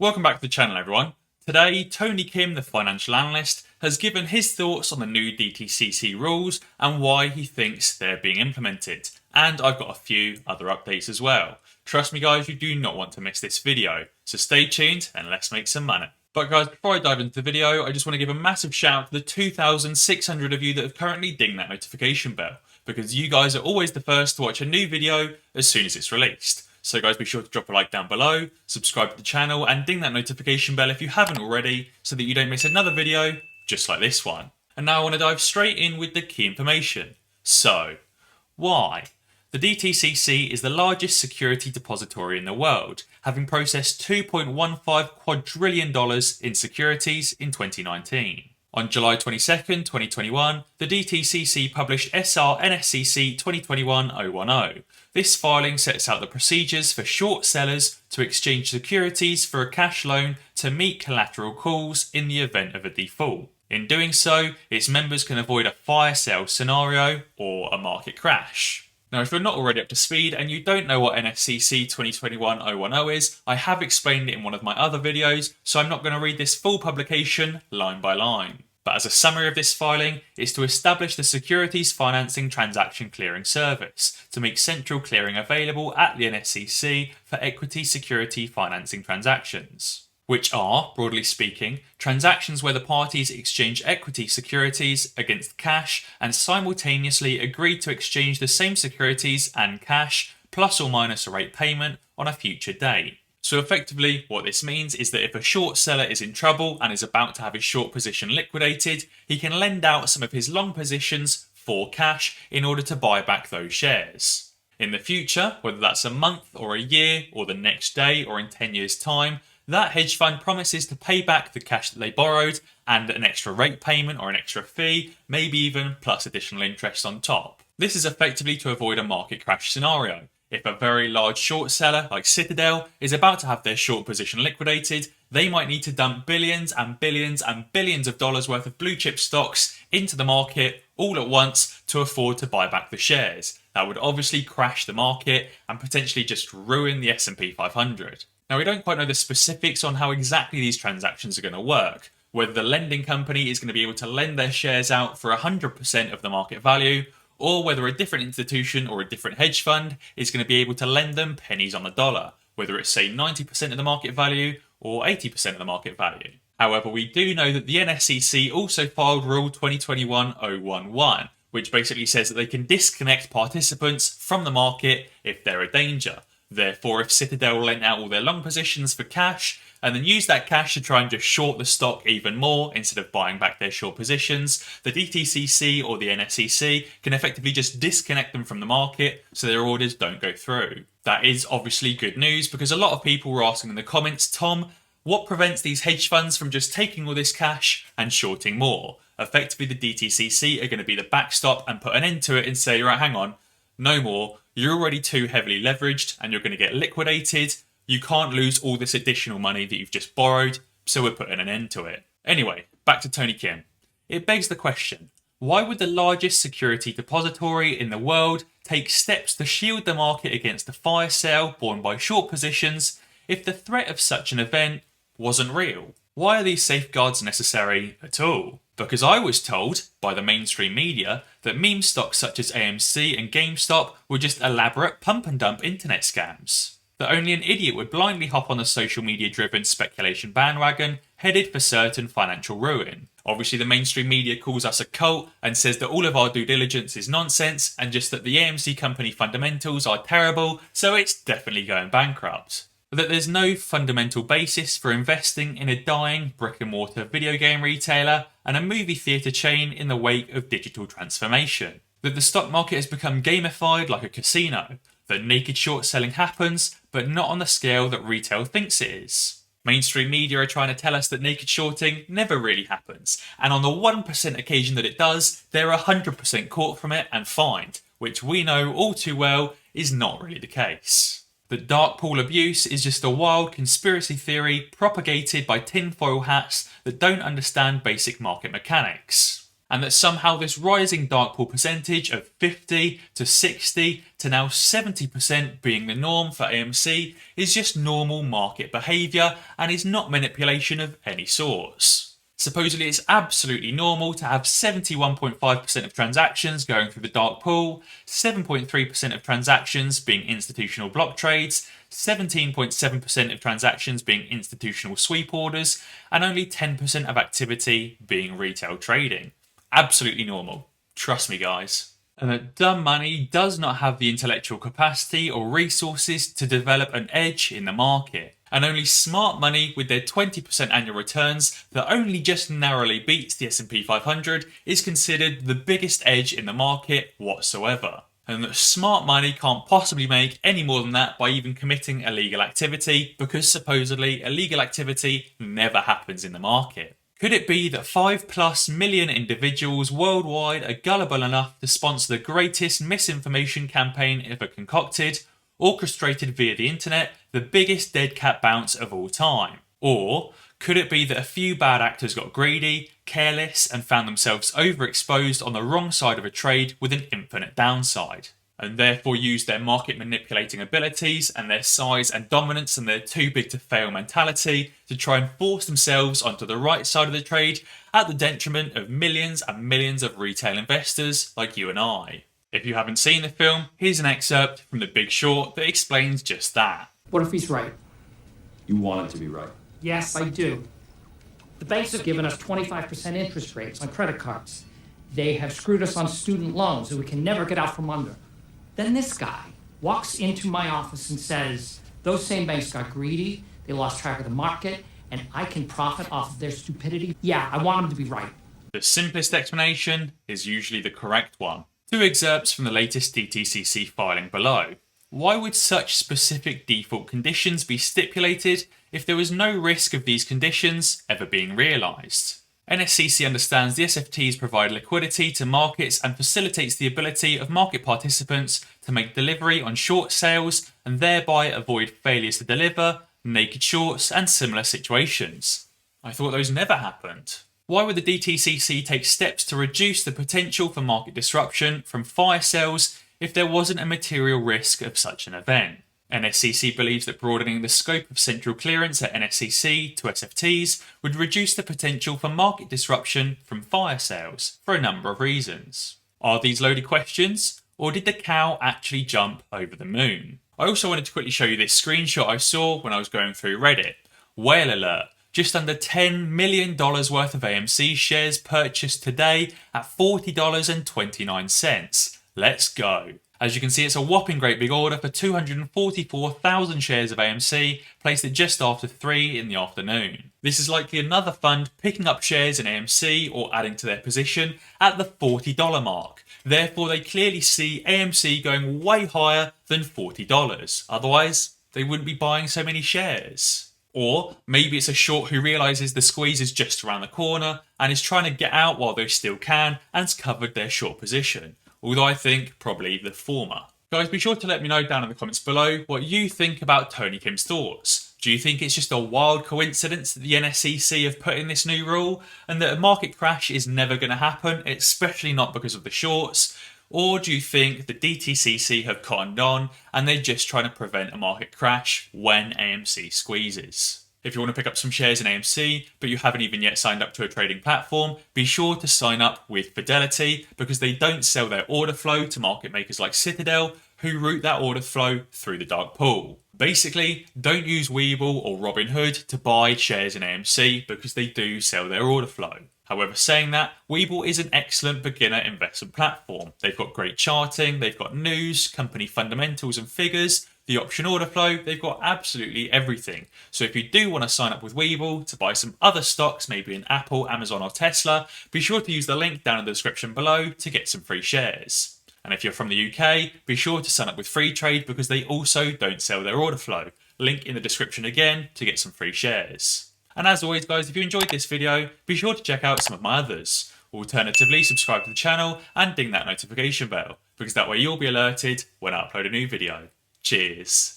Welcome back to the channel, everyone. Today, Tony Kim, the financial analyst, has given his thoughts on the new DTCC rules and why he thinks they're being implemented. And I've got a few other updates as well. Trust me guys, you do not want to miss this video. So stay tuned and let's make some money. But guys, before I dive into the video, I just want to give a massive shout out to the 2,600 of you that have currently dinged that notification bell, because you guys are always the first to watch a new video as soon as it's released. So guys, be sure to drop a like down below, subscribe to the channel and ding that notification bell if you haven't already, so that you don't miss another video just like this one. And now I want to dive straight in with the key information. So, why? The DTCC is the largest security depository in the world, having processed $2.15 quadrillion in securities in 2019. On July 22nd, 2021, the DTCC published SR nscc 2021-010. This filing sets out the procedures for short sellers to exchange securities for a cash loan to meet collateral calls in the event of a default. In doing so, its members can avoid a fire sale scenario or a market crash. Now, if you're not already up to speed and you don't know what nscc 2021-010 is, I have explained it in one of my other videos, so I'm not going to read this full publication line by line. But as a summary of this filing, it's to establish the Securities Financing Transaction Clearing Service to make central clearing available at the nscc for equity security financing transactions, which are, broadly speaking, transactions where the parties exchange equity securities against cash and simultaneously agree to exchange the same securities and cash plus or minus a rate payment on a future date. So effectively, what this means is that if a short seller is in trouble and is about to have his short position liquidated, he can lend out some of his long positions for cash in order to buy back those shares. In the future, whether that's a month or a year or the next day or in 10 years' time, that hedge fund promises to pay back the cash that they borrowed and an extra rate payment or an extra fee, maybe even plus additional interest on top. This is effectively to avoid a market crash scenario. If a very large short seller like Citadel is about to have their short position liquidated, they might need to dump billions and billions and billions of dollars worth of blue chip stocks into the market all at once to afford to buy back the shares. That would obviously crash the market and potentially just ruin the S&P 500. Now, we don't quite know the specifics on how exactly these transactions are going to work, whether the lending company is going to be able to lend their shares out for 100% of the market value, or whether a different institution or a different hedge fund is going to be able to lend them pennies on the dollar, whether it's say 90% of the market value or 80% of the market value. However, we do know that the NSCC also filed Rule 2021-011, which basically says that they can disconnect participants from the market if they're a danger. Therefore, if Citadel lent out all their long positions for cash and then use that cash to try and just short the stock even more instead of buying back their short positions, the DTCC or the NSCC can effectively just disconnect them from the market so their orders don't go through. That is obviously good news, because a lot of people were asking in the comments, Tom, what prevents these hedge funds from just taking all this cash and shorting more? Effectively, the DTCC are going to be the backstop and put an end to it and say, right, hang on, no more. You're already too heavily leveraged and you're going to get liquidated. You can't lose all this additional money that you've just borrowed, so we're putting an end to it. Anyway, back to Tony Kim. It begs the question, why would the largest security depository in the world take steps to shield the market against a fire sale borne by short positions if the threat of such an event wasn't real? Why are these safeguards necessary at all? Because I was told by the mainstream media that meme stocks such as AMC and GameStop were just elaborate pump and dump internet scams. That only an idiot would blindly hop on the social media driven speculation bandwagon headed for certain financial ruin. Obviously, the mainstream media calls us a cult and says that all of our due diligence is nonsense and just that the AMC company fundamentals are terrible, so it's definitely going bankrupt. That there's no fundamental basis for investing in a dying brick and mortar video game retailer and a movie theatre chain in the wake of digital transformation. That the stock market has become gamified like a casino. That naked short selling happens, but not on the scale that retail thinks it is. Mainstream media are trying to tell us that naked shorting never really happens, and on the 1% occasion that it does, they're 100% caught from it and fined, which we know all too well is not really the case. That dark pool abuse is just a wild conspiracy theory propagated by tinfoil hats that don't understand basic market mechanics. and that somehow this rising dark pool percentage of 50 to 60 to now 70% being the norm for AMC is just normal market behaviour and is not manipulation of any sorts. Supposedly it's absolutely normal to have 71.5% of transactions going through the dark pool, 7.3% of transactions being institutional block trades, 17.7% of transactions being institutional sweep orders, and only 10% of activity being retail trading. Absolutely normal. Trust me, guys. And that dumb money does not have the intellectual capacity or resources to develop an edge in the market. And only smart money with their 20% annual returns that only just narrowly beats the S&P 500 is considered the biggest edge in the market whatsoever. And that smart money can't possibly make any more than that by even committing illegal activity, because supposedly illegal activity never happens in the market. Could it be that 5+ million individuals worldwide are gullible enough to sponsor the greatest misinformation campaign ever concocted, orchestrated via the internet, the biggest dead cat bounce of all time? Or could it be that a few bad actors got greedy, careless, and found themselves overexposed on the wrong side of a trade with an infinite downside, and therefore used their market manipulating abilities and their size and dominance and their too big to fail mentality to try and force themselves onto the right side of the trade at the detriment of millions and millions of retail investors like you and I? If you haven't seen the film, here's an excerpt from The Big Short that explains just that. What if he's right? You want it to be right. Yes, I do. The banks have given us 25% interest rates on credit cards. They have screwed us on student loans that we can never get out from under. Then this guy walks into my office and says, those same banks got greedy, they lost track of the market, and I can profit off of their stupidity. Yeah, I want him to be right. The simplest explanation is usually the correct one. Two excerpts from the latest DTCC filing below. Why would such specific default conditions be stipulated if there was no risk of these conditions ever being realised? NSCC understands the SFTs provide liquidity to markets and facilitates the ability of market participants to make delivery on short sales and thereby avoid failures to deliver, naked shorts, and similar situations. I thought those never happened. Why would the DTCC take steps to reduce the potential for market disruption from fire sales if there wasn't a material risk of such an event? NSCC believes that broadening the scope of central clearance at NSCC to SFTs would reduce the potential for market disruption from fire sales for a number of reasons. Are these loaded questions, or did the cow actually jump over the moon? I also wanted to quickly show you this screenshot I saw when I was going through Reddit. Whale alert. Just under $10 million worth of AMC shares purchased today at $40.29. Let's go. As you can see, it's a whopping great big order for 244,000 shares of AMC, placed at just after 3 in the afternoon. This is likely another fund picking up shares in AMC or adding to their position at the $40 mark. Therefore, they clearly see AMC going way higher than $40. Otherwise, they wouldn't be buying so many shares. Or maybe it's a short who realises the squeeze is just around the corner and is trying to get out while they still can and's covered their short position. Although I think probably the former. Guys, be sure to let me know down in the comments below what you think about Tony Kim's thoughts. Do you think it's just a wild coincidence that the NSCC have put in this new rule and that a market crash is never going to happen, especially not because of the shorts? Or do you think the DTCC have cottoned on and they're just trying to prevent a market crash when AMC squeezes? If you want to pick up some shares in AMC, but you haven't even yet signed up to a trading platform, be sure to sign up with Fidelity because they don't sell their order flow to market makers like Citadel, who route that order flow through the dark pool. Basically, don't use Webull or Robinhood to buy shares in AMC because they do sell their order flow. However, saying that, Webull is an excellent beginner investment platform. They've got great charting, they've got news, company fundamentals and figures, the option order flow, they've got absolutely everything. So if you do want to sign up with Webull to buy some other stocks, maybe in Apple, Amazon or Tesla, be sure to use the link down in the description below to get some free shares. And if you're from the UK, be sure to sign up with Free Trade because they also don't sell their order flow. Link in the description again to get some free shares. And as always guys, if you enjoyed this video, be sure to check out some of my others. Alternatively, subscribe to the channel and ding that notification bell, because that way you'll be alerted when I upload a new video. Cheers.